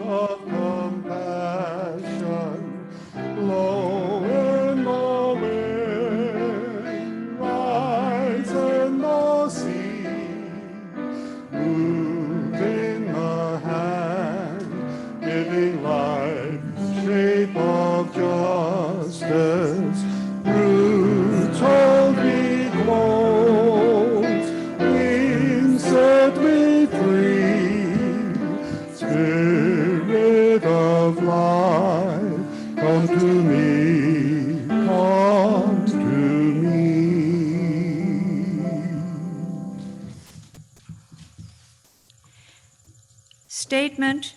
of compassion, blow in the wind, rise in the sea, move in the hand, giving life shape of justice, roots hold me close, wings set me free, Spirit of life, come to me, come to me. Statement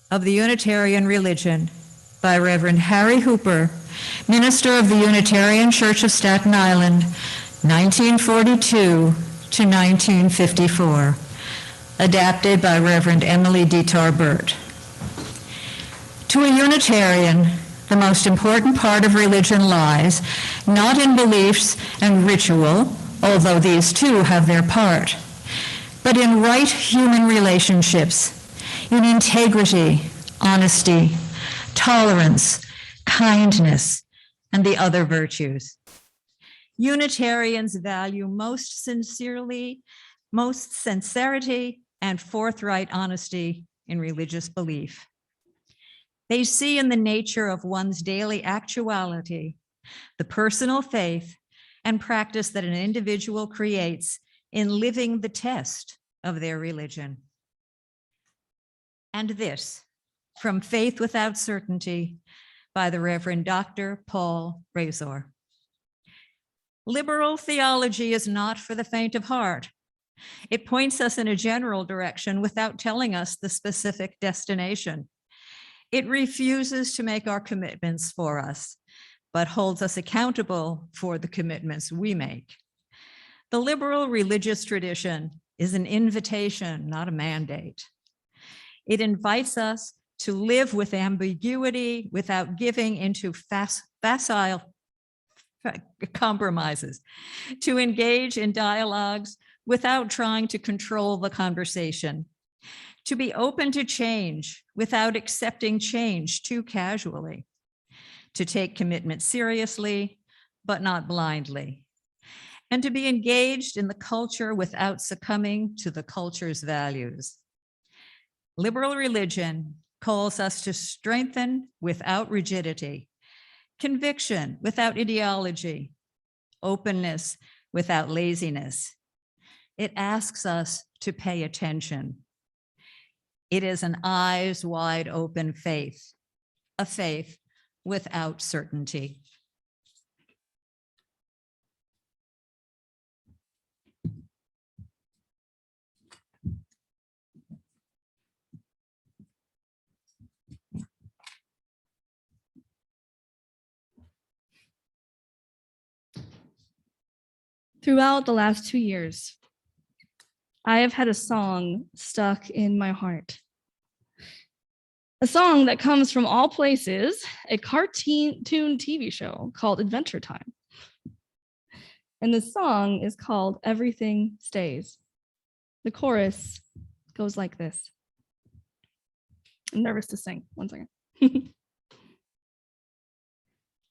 of the Unitarian Religion by Reverend Harry Hooper, minister of the Unitarian Church of Staten Island, 1942 to 1954. Adapted by Reverend Emily D. Tarbert. To a Unitarian, the most important part of religion lies not in beliefs and ritual, although these too have their part, but in right human relationships, in integrity, honesty, tolerance, kindness, and the other virtues. Unitarians value most sincerity and forthright honesty in religious belief. They see in the nature of one's daily actuality the personal faith and practice that an individual creates in living the test of their religion. And this, from Faith Without Certainty, by the Reverend Dr. Paul Razor. Liberal theology is not for the faint of heart. It points us in a general direction without telling us the specific destination. It refuses to make our commitments for us, but holds us accountable for the commitments we make. The liberal religious tradition is an invitation, not a mandate. It invites us to live with ambiguity without giving into facile compromises, to engage in dialogues without trying to control the conversation, to be open to change without accepting change too casually, to take commitment seriously, but not blindly, and to be engaged in the culture without succumbing to the culture's values. Liberal religion calls us to strengthen without rigidity, conviction without ideology, openness without laziness. It asks us to pay attention. It is an eyes wide open faith, a faith without certainty. Throughout the last 2 years, I have had a song stuck in my heart. A song that comes from all places, a cartoon TV show called Adventure Time. And the song is called Everything Stays. The chorus goes like this. I'm nervous to sing. One second.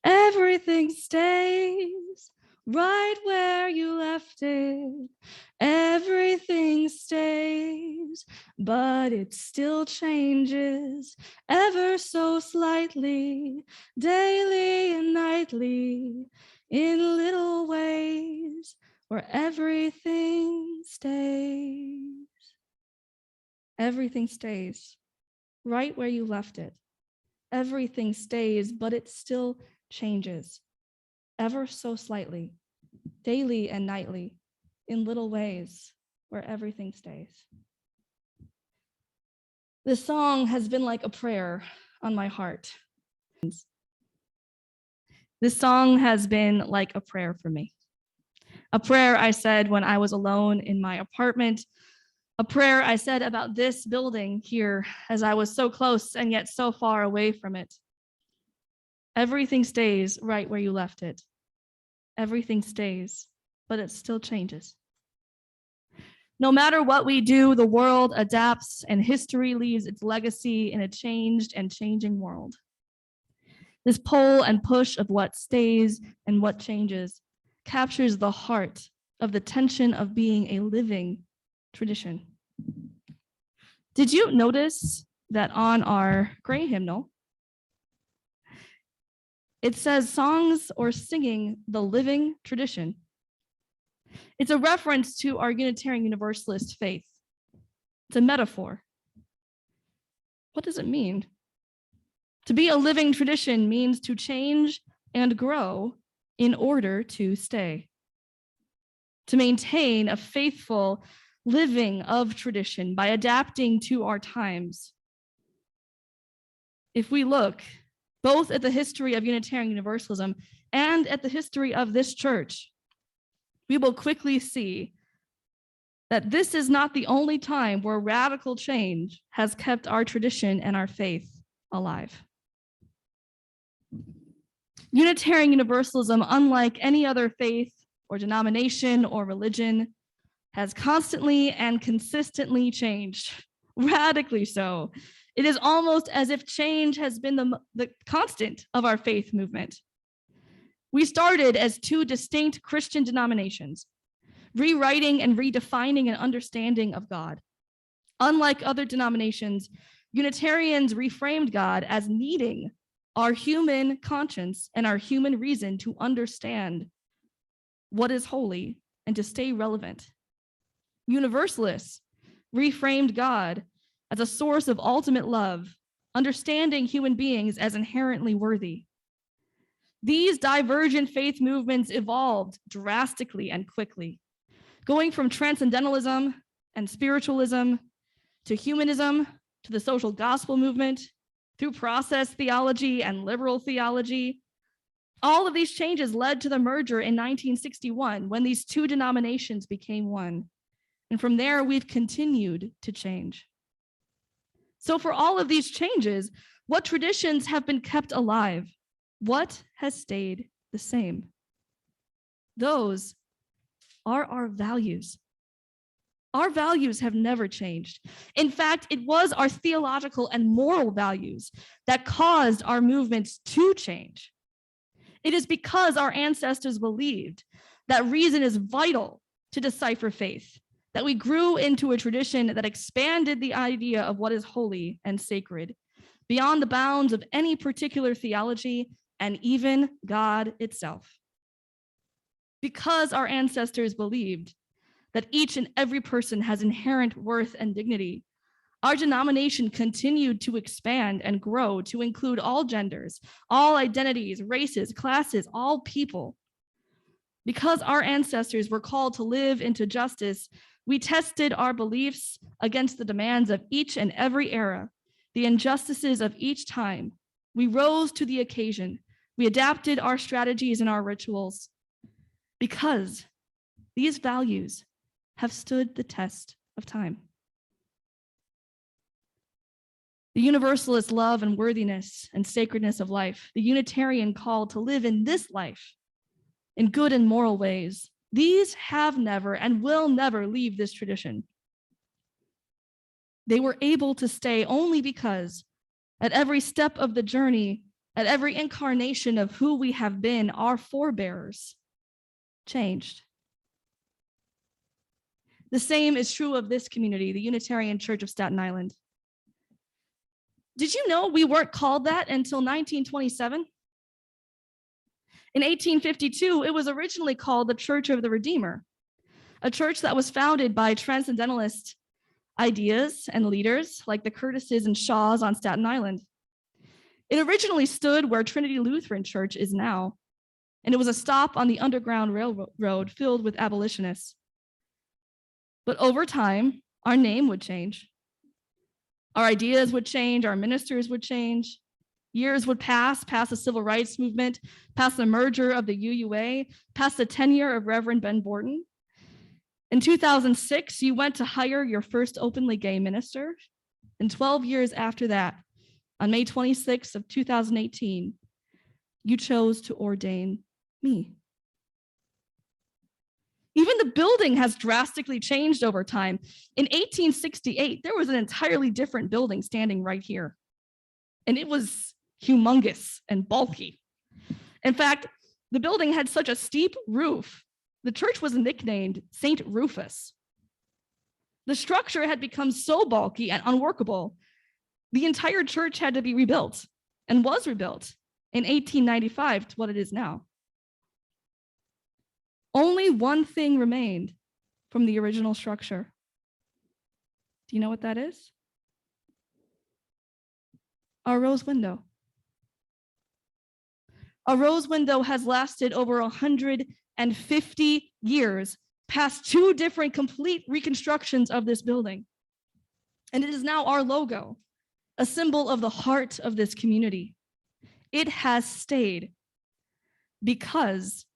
Everything stays right where you left it. Everything stays, but it still changes ever so slightly, daily and nightly, in little ways where everything stays. Everything stays right where you left it. Everything stays, but it still changes ever so slightly, daily and nightly, in little ways where everything stays. This song has been like a prayer on my heart. This song has been like a prayer for me. A prayer I said when I was alone in my apartment. A prayer I said about this building here as I was so close and yet so far away from it. Everything stays right where you left it. Everything stays, but it still changes. No matter what we do, the world adapts and history leaves its legacy in a changed and changing world. This pull and push of what stays and what changes captures the heart of the tension of being a living tradition. Did you notice that on our gray hymnal, it says songs or singing the living tradition? It's a reference to our Unitarian Universalist faith. It's a metaphor. What does it mean? To be a living tradition means to change and grow in order to stay. To maintain a faithful living of tradition by adapting to our times. If we look both at the history of Unitarian Universalism and at the history of this church, we will quickly see that this is not the only time where radical change has kept our tradition and our faith alive. Unitarian Universalism, unlike any other faith or denomination or religion, has constantly and consistently changed, radically so. It is almost as if change has been the constant of our faith movement. We started as two distinct Christian denominations, rewriting and redefining an understanding of God. Unlike other denominations, Unitarians reframed God as needing our human conscience and our human reason to understand what is holy and to stay relevant. Universalists reframed God as a source of ultimate love, understanding human beings as inherently worthy. These divergent faith movements evolved drastically and quickly, going from transcendentalism and spiritualism to humanism to the social gospel movement, through process theology and liberal theology. All of these changes led to the merger in 1961 when these two denominations became one. And from there, we've continued to change. So for all of these changes, what traditions have been kept alive? What has stayed the same? Those are our values. Our values have never changed. In fact, it was our theological and moral values that caused our movements to change. It is because our ancestors believed that reason is vital to decipher faith, that we grew into a tradition that expanded the idea of what is holy and sacred beyond the bounds of any particular theology and even God itself. Because our ancestors believed that each and every person has inherent worth and dignity, our denomination continued to expand and grow to include all genders, all identities, races, classes, all people. Because our ancestors were called to live into justice, we tested our beliefs against the demands of each and every era, the injustices of each time. We rose to the occasion. We adapted our strategies and our rituals because these values have stood the test of time. The Universalist love and worthiness and sacredness of life, the Unitarian call to live in this life in good and moral ways, these have never and will never leave this tradition. They were able to stay only because at every step of the journey, at every incarnation of who we have been, our forebears changed. The same is true of this community, the Unitarian Church of Staten Island. Did you know we weren't called that until 1927? In 1852, it was originally called the Church of the Redeemer, a church that was founded by transcendentalist ideas and leaders like the Curtises and Shaws on Staten Island. It originally stood where Trinity Lutheran Church is now, and it was a stop on the Underground Railroad filled with abolitionists. But over time, our name would change. Our ideas would change, our ministers would change. Years would pass past the civil rights movement, past the merger of the UUA, past the tenure of Reverend Ben Borton. In 2006, you went to hire your first openly gay minister. And 12 years after that, on May 26th of 2018, you chose to ordain me. Even the building has drastically changed over time. In 1868, there was an entirely different building standing right here, and it was humongous and bulky. In fact, the building had such a steep roof, the church was nicknamed St. Rufus. The structure had become so bulky and unworkable, the entire church had to be rebuilt and was rebuilt in 1895 to what it is now. Only one thing remained from the original structure. Do you know what that is? Our rose window. A rose window has lasted over 150 years, past 2 different complete reconstructions of this building. And it is now our logo, a symbol of the heart of this community. It has stayed because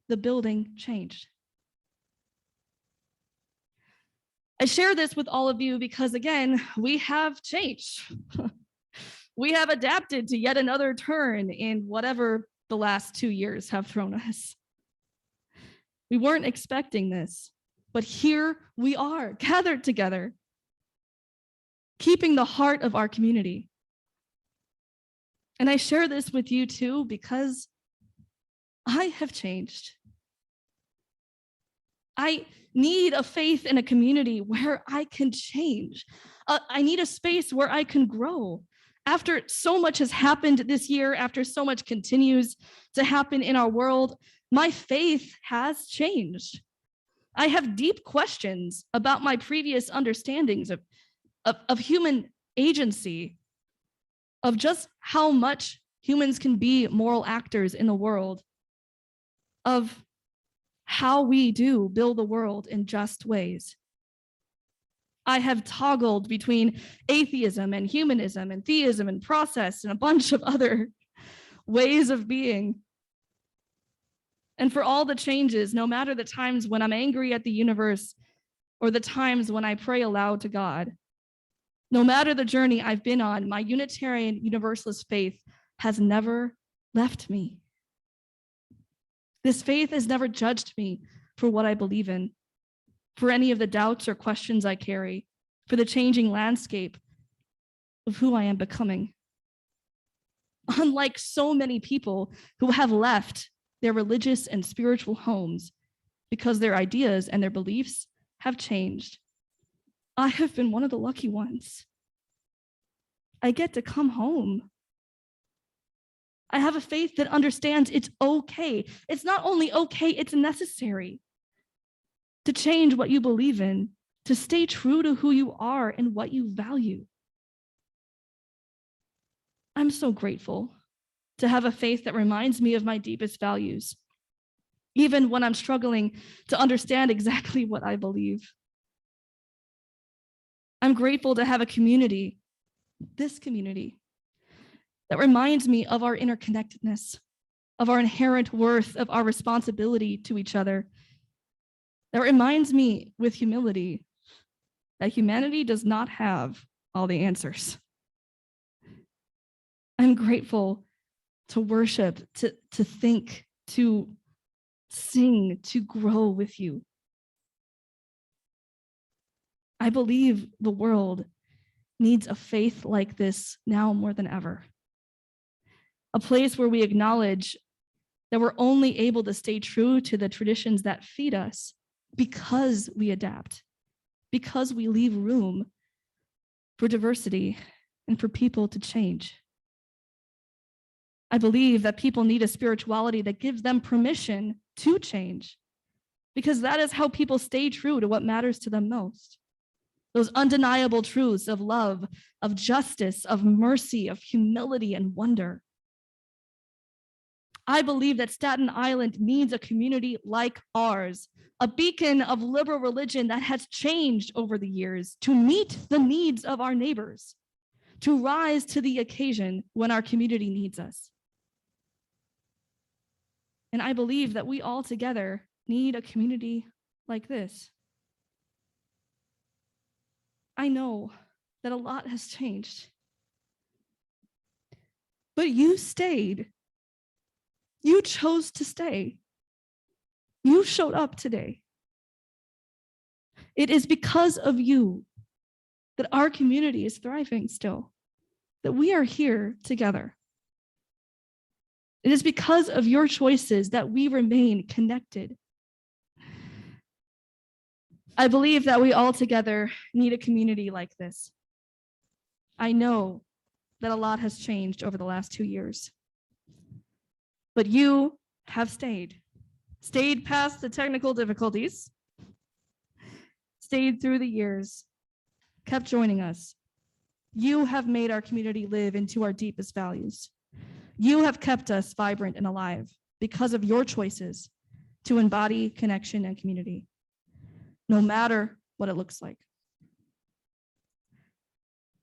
the building changed. I share this with all of you because, again, we have changed. We have adapted to yet another turn in whatever the last 2 years have thrown us. We weren't expecting this, but here we are, gathered together, keeping the heart of our community. And I share this with you too because I have changed. I need a faith in a community where I can change. I need a space where I can grow. After so much has happened this year, after so much continues to happen in our world, my faith has changed. I have deep questions about my previous understandings of human agency, of just how much humans can be moral actors in the world, of how we do build the world in just ways. I have toggled between atheism and humanism and theism and process and a bunch of other ways of being. And for all the changes, no matter the times when I'm angry at the universe or the times when I pray aloud to God, no matter the journey I've been on, my Unitarian Universalist faith has never left me. This faith has never judged me for what I believe in, for any of the doubts or questions I carry, for the changing landscape of who I am becoming. Unlike so many people who have left their religious and spiritual homes because their ideas and their beliefs have changed, I have been one of the lucky ones. I get to come home. I have a faith that understands it's okay. It's not only okay, it's necessary to change what you believe in, to stay true to who you are and what you value. I'm so grateful to have a faith that reminds me of my deepest values, even when I'm struggling to understand exactly what I believe. I'm grateful to have a community, this community, that reminds me of our interconnectedness, of our inherent worth, of our responsibility to each other. That reminds me with humility that humanity does not have all the answers. I'm grateful to worship, to think, to sing, to grow with you. I believe the world needs a faith like this now more than ever. A place where we acknowledge that we're only able to stay true to the traditions that feed us because we adapt, because we leave room for diversity and for people to change. I believe that people need a spirituality that gives them permission to change, because that is how people stay true to what matters to them most. Those undeniable truths of love, of justice, of mercy, of humility and wonder. I believe that Staten Island needs a community like ours, a beacon of liberal religion that has changed over the years to meet the needs of our neighbors, to rise to the occasion when our community needs us. And I believe that we all together need a community like this. I know that a lot has changed, but you stayed. You chose to stay. You showed up today. It is because of you that our community is thriving still, that we are here together. It is because of your choices that we remain connected. I believe that we all together need a community like this. I know that a lot has changed over the last 2 years, but you have stayed past the technical difficulties, stayed through the years, kept joining us. You have made our community live into our deepest values. You have kept us vibrant and alive because of your choices to embody connection and community, no matter what it looks like.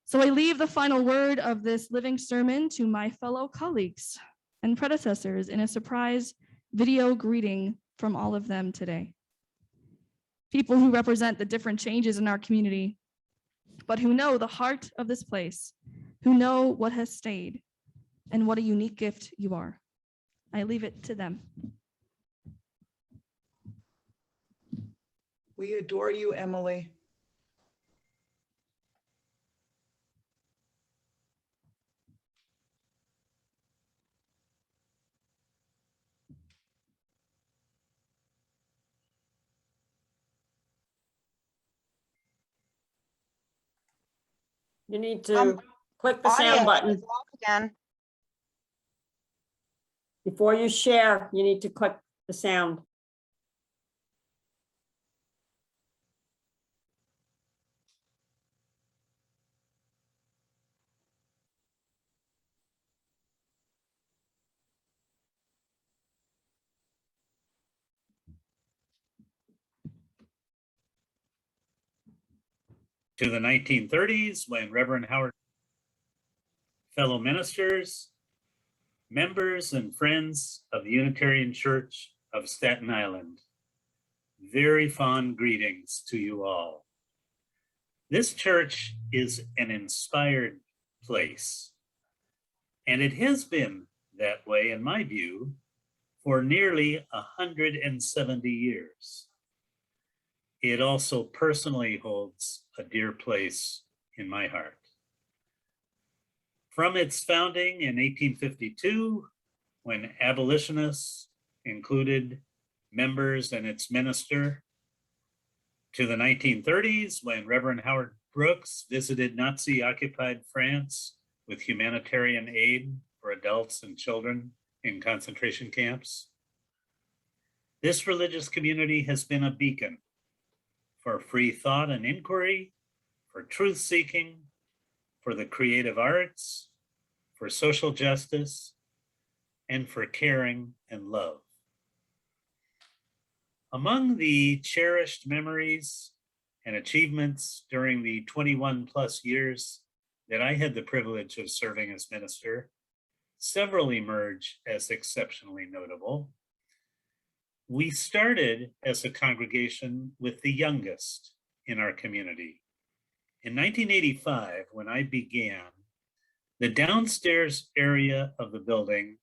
So I leave the final word of this living sermon to my fellow colleagues and predecessors in a surprise video greeting from all of them today. People who represent the different changes in our community, but who know the heart of this place, who know what has stayed, and what a unique gift you are. I leave it to them. We adore you, Emily. You need to click the sound Audio button. is off again. Before you share, you need to click the sound. To the 1930s, when Reverend Howard, fellow ministers, members and friends of the Unitarian Church of Staten Island, very fond greetings to you all. This church is an inspired place, and it has been that way, in my view, for nearly 170 years. It also personally holds a dear place in my heart. From its founding in 1852, when abolitionists included members and its minister, to the 1930s, when Reverend Howard Brooks visited Nazi-occupied France with humanitarian aid for adults and children in concentration camps. This religious community has been a beacon for free thought and inquiry, for truth seeking, for the creative arts, for social justice, and for caring and love. Among the cherished memories and achievements during the 21 plus years that I had the privilege of serving as minister, several emerge as exceptionally notable. We started as a congregation with the youngest in our community. In 1985, when I began, the downstairs area of the building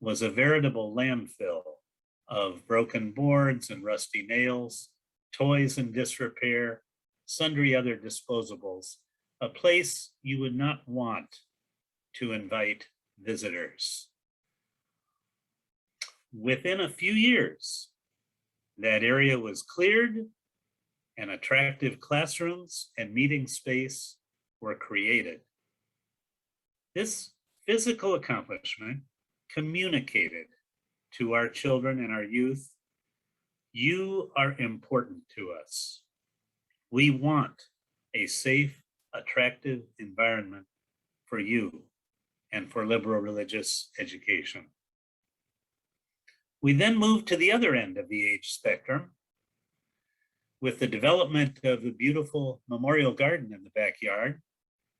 was a veritable landfill of broken boards and rusty nails, toys in disrepair, sundry other disposables, a place you would not want to invite visitors. Within a few years, that area was cleared and attractive classrooms and meeting space were created. This physical accomplishment communicated to our children and our youth, you are important to us. We want a safe, attractive environment for you and for liberal religious education. We then moved to the other end of the age spectrum with the development of the beautiful memorial garden in the backyard,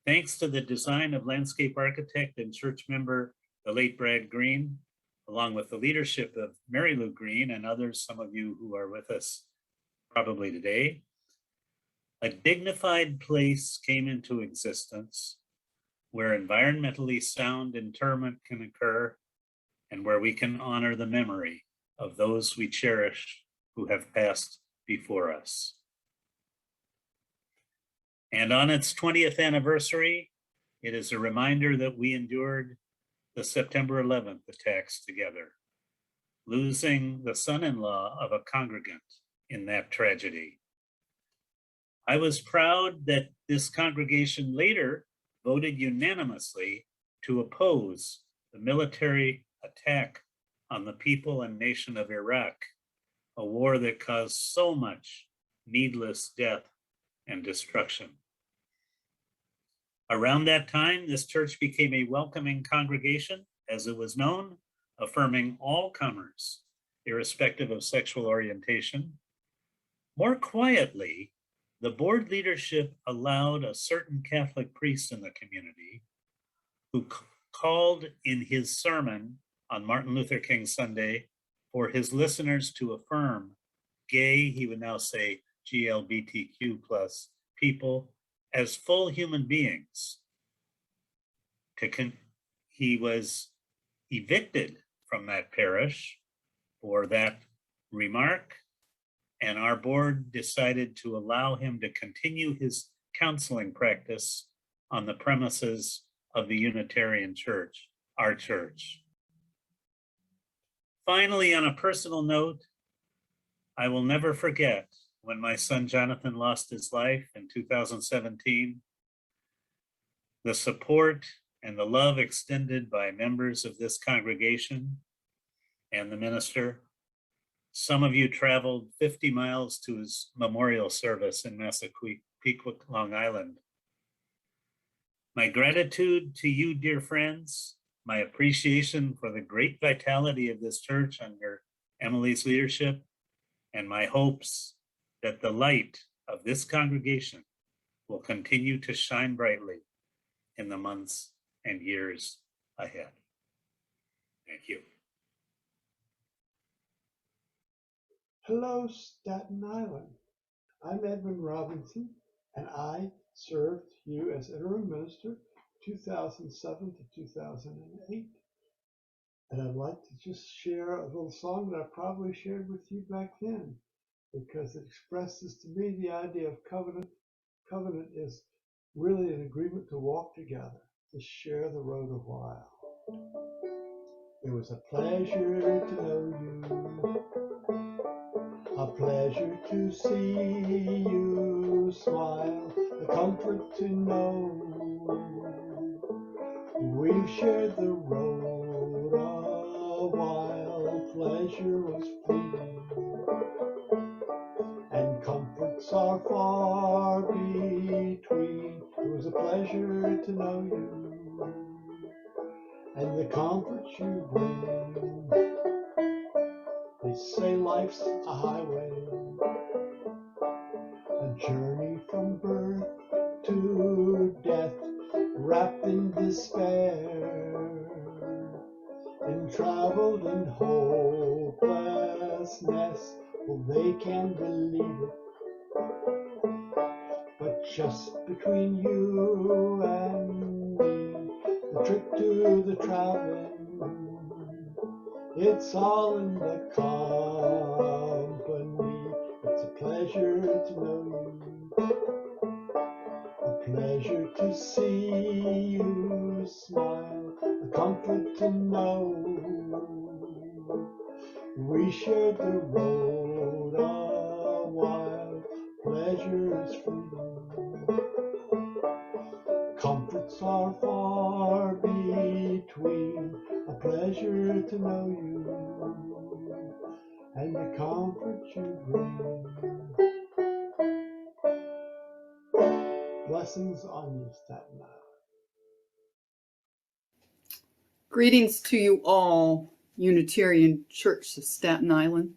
thanks to the design of landscape architect and church member, the late Brad Green, along with the leadership of Mary Lou Green and others, some of you who are with us probably today. A dignified place came into existence where environmentally sound interment can occur and where we can honor the memory of those we cherish who have passed before us. And on its 20th anniversary, it is a reminder that we endured the September 11th attacks together, losing the son-in-law of a congregant in that tragedy. I was proud that this congregation later voted unanimously to oppose the military attack on the people and nation of Iraq, a war that caused so much needless death and destruction. Around that time, this church became a welcoming congregation, as it was known, affirming all comers, irrespective of sexual orientation. More quietly, the board leadership allowed a certain Catholic priest in the community who called in his sermon on Martin Luther King Sunday for his listeners to affirm gay, he would now say GLBTQ plus people, as full human beings. He was evicted from that parish for that remark, and our board decided to allow him to continue his counseling practice on the premises of the Unitarian Church, our church. Finally, on a personal note, I will never forget when my son Jonathan lost his life in 2017, the support and the love extended by members of this congregation and the minister. Some of you traveled 50 miles to his memorial service in Massapequa, Long Island. My gratitude to you, dear friends, my appreciation for the great vitality of this church under Emily's leadership, and my hopes that the light of this congregation will continue to shine brightly in the months and years ahead. Thank you. Hello, Staten Island. I'm Edwin Robinson, and I served you as interim minister 2007 to 2008. And I'd like to just share a little song that I probably shared with you back then, because it expresses to me the idea of covenant. Covenant is really an agreement to walk together, to share the road a while. It was a pleasure to know you, a pleasure to see you smile, a comfort to know we've shared the road a while. Pleasure was fleeting, and comforts are far between. It was a pleasure to know you, and the comforts you bring. They say life's a highway, a journey from birth to death, wrapped in despair, entraveled in hopelessness. Well, they can believe it, but just between you and me, the trick to the traveling, it's all in the company. It's a pleasure to know you, a pleasure to see you smile, a comfort to know we shared the road a while. Pleasure is freedom, comforts are far between. A pleasure to know you, and the comfort you bring. Blessings on you, Staten Island. Greetings to you all, Unitarian Church of Staten Island.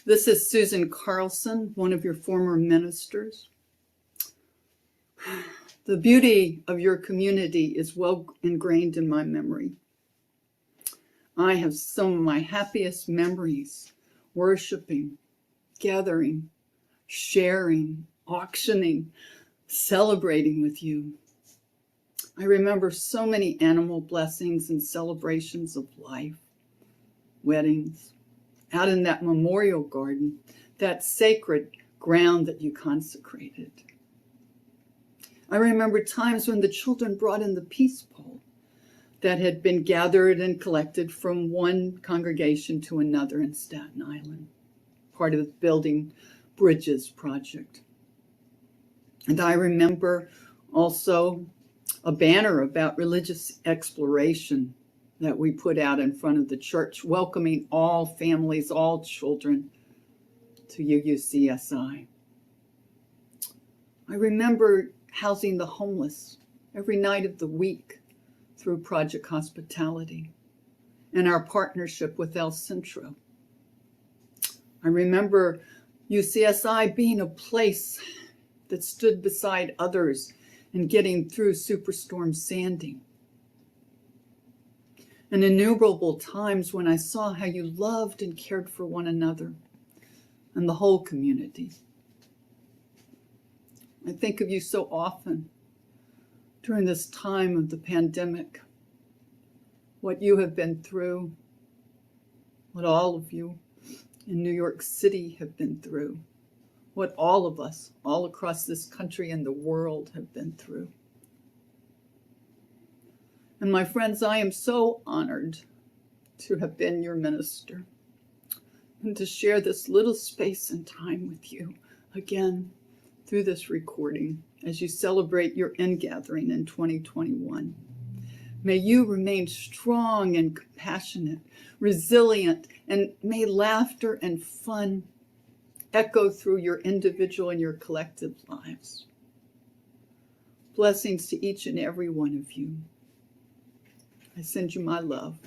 This is Susan Carlson, one of your former ministers. The beauty of your community is well ingrained in my memory. I have some of my happiest memories worshiping, gathering, sharing, auctioning, celebrating with you. I remember so many animal blessings and celebrations of life, weddings, out in that memorial garden, that sacred ground that you consecrated. I remember times when the children brought in the peace pole that had been gathered and collected from one congregation to another in Staten Island, part of the Building Bridges project. And I remember also a banner about religious exploration that we put out in front of the church, welcoming all families, all children to UUCSI. I remember housing the homeless every night of the week through Project Hospitality and our partnership with El Centro. I remember UCSI being a place that stood beside others in getting through Superstorm Sandy. And innumerable times when I saw how you loved and cared for one another and the whole community. I think of you so often during this time of the pandemic, what you have been through, what all of you in New York City have been through, what all of us all across this country and the world have been through. And my friends, I am so honored to have been your minister and to share this little space and time with you again through this recording as you celebrate your ingathering in 2021. May you remain strong and compassionate, resilient, and may laughter and fun echo through your individual and your collective lives. Blessings to each and every one of you. I send you my love.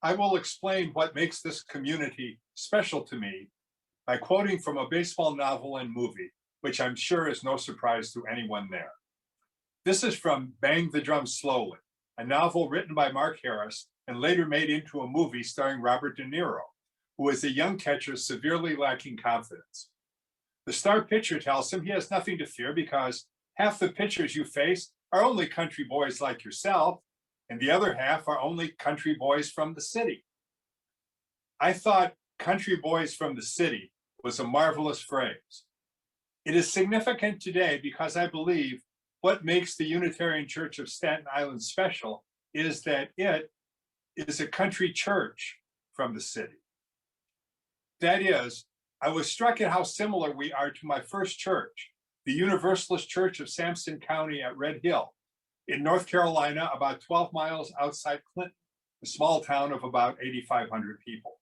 I will explain what makes this community special to me by quoting from a baseball novel and movie, which I'm sure is no surprise to anyone there. This is from Bang the Drum Slowly, a novel written by Mark Harris and later made into a movie starring Robert De Niro, who is a young catcher severely lacking confidence. The star pitcher tells him he has nothing to fear because half the pitchers you face are only country boys like yourself, and the other half are only country boys from the city. I thought country boys from the city was a marvelous phrase. It is significant today because I believe what makes the Unitarian Church of Staten Island special is that it is a country church from the city. That is, I was struck at how similar we are to my first church, the Universalist Church of Sampson County at Red Hill in North Carolina, about 12 miles outside Clinton, a small town of about 8,500 people.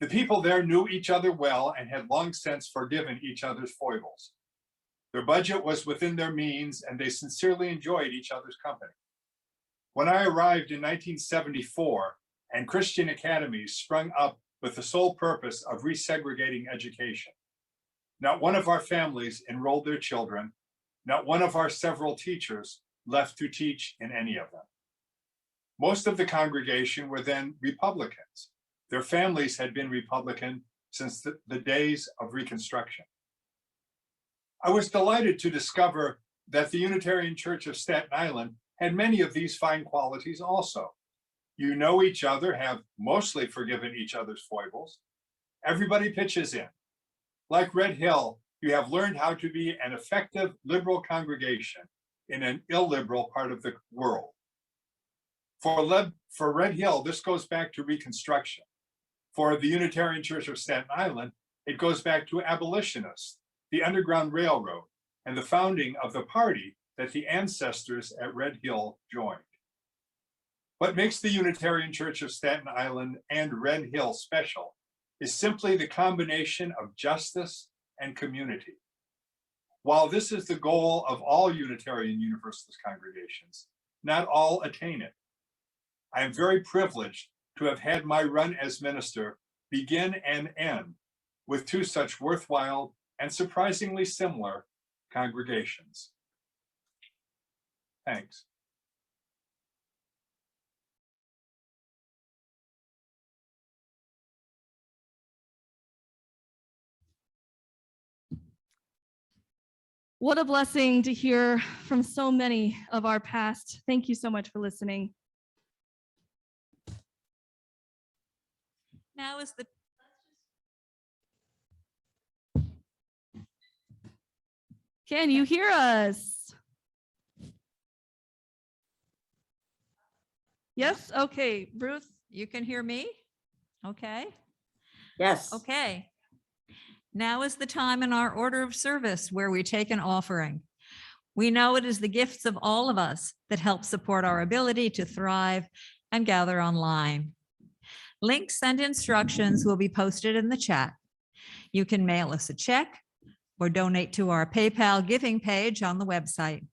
The people there knew each other well and had long since forgiven each other's foibles. Their budget was within their means and they sincerely enjoyed each other's company. When I arrived in 1974 and Christian academies sprung up with the sole purpose of resegregating education, not one of our families enrolled their children, not one of our several teachers left to teach in any of them. Most of the congregation were then Republicans. Their families had been Republican since the days of Reconstruction. I was delighted to discover that the Unitarian Church of Staten Island had many of these fine qualities also. You know each other, have mostly forgiven each other's foibles. Everybody pitches in. Like Red Hill, you have learned how to be an effective liberal congregation in an illiberal part of the world. For Red Hill, this goes back to Reconstruction. For the Unitarian Church of Staten Island, it goes back to abolitionists, the Underground Railroad, and the founding of the party that the ancestors at Red Hill joined. What makes the Unitarian Church of Staten Island and Red Hill special is simply the combination of justice and community. While this is the goal of all Unitarian Universalist congregations, not all attain it. I am very privileged to have had my run as minister begin and end with two such worthwhile and surprisingly similar congregations. Thanks. What a blessing to hear from so many of our past. Thank you so much for listening. Now is the Can you hear us? Yes? Okay, Ruth, you can hear me? Okay, Yes. okay. Now is the time in our order of service where we take an offering. We know it is the gifts of all of us that help support our ability to thrive and gather online. Links and instructions will be posted in the chat. You can mail us a check or donate to our PayPal giving page on the website.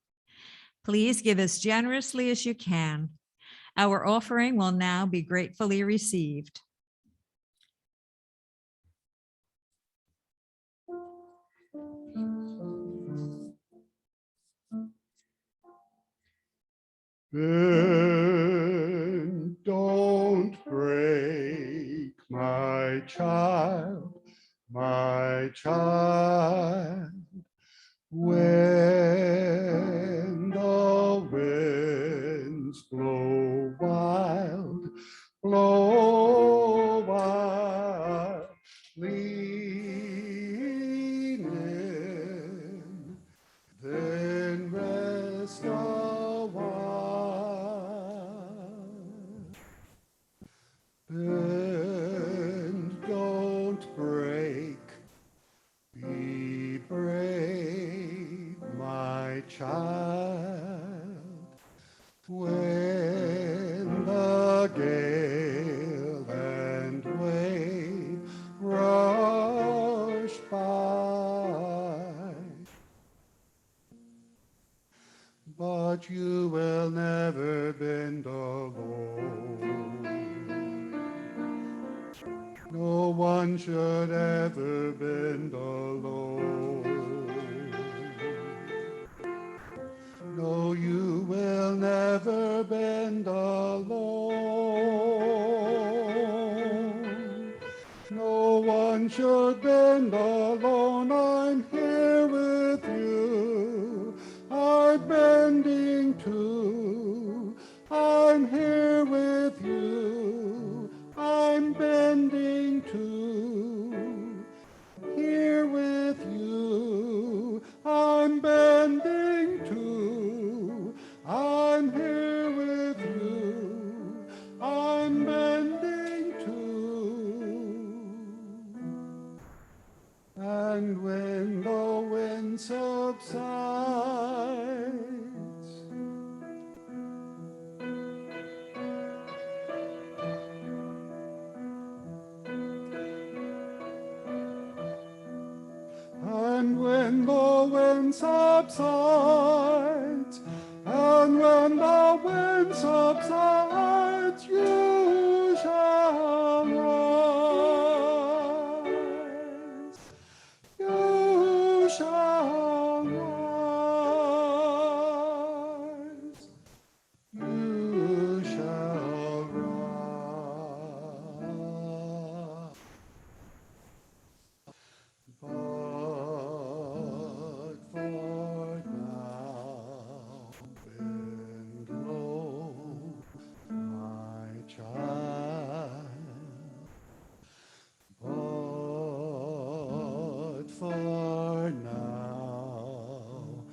Please give as generously as you can. Our offering will now be gratefully received. Then don't break, my child, when the winds blow wild, lean in, then rest a while. Bend, don't break, be brave, my child, when the gale and wave rush by. But you will never bend alone. No one should ever bend alone. No, you will never bend alone. No one should bend alone. I'm here with you. I'm bending too. I'm here with you. I'm bending too. Here with you. I'm bending too. I'm here with you. I'm bending too. And when the wind subsides, and when the wind subsides, and when the wind subsides, you shall rise. You shall rise. You shall rise. But for now, bend low, my child. But for now,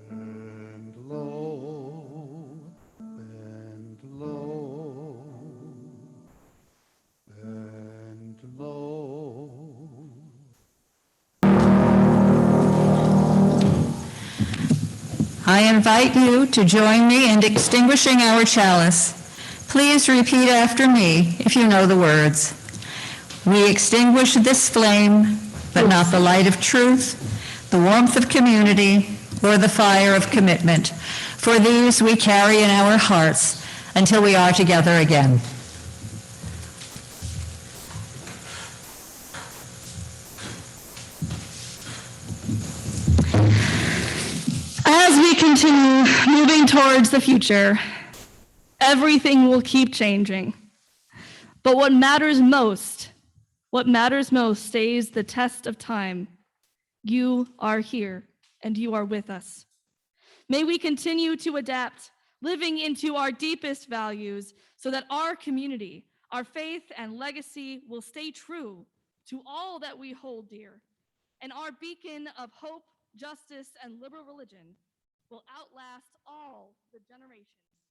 bend low, bend low, bend low. I invite you to join me in extinguishing our chalice. Please repeat after me if you know the words. We extinguish this flame, but not the light of truth, the warmth of community, or the fire of commitment. For these we carry in our hearts until we are together again. As we continue moving towards the future, everything will keep changing. But what matters most stays the test of time. You are here and you are with us. May we continue to adapt, living into our deepest values so that our community, our faith and legacy will stay true to all that we hold dear, and our beacon of hope, justice, and liberal religion will outlast all the generations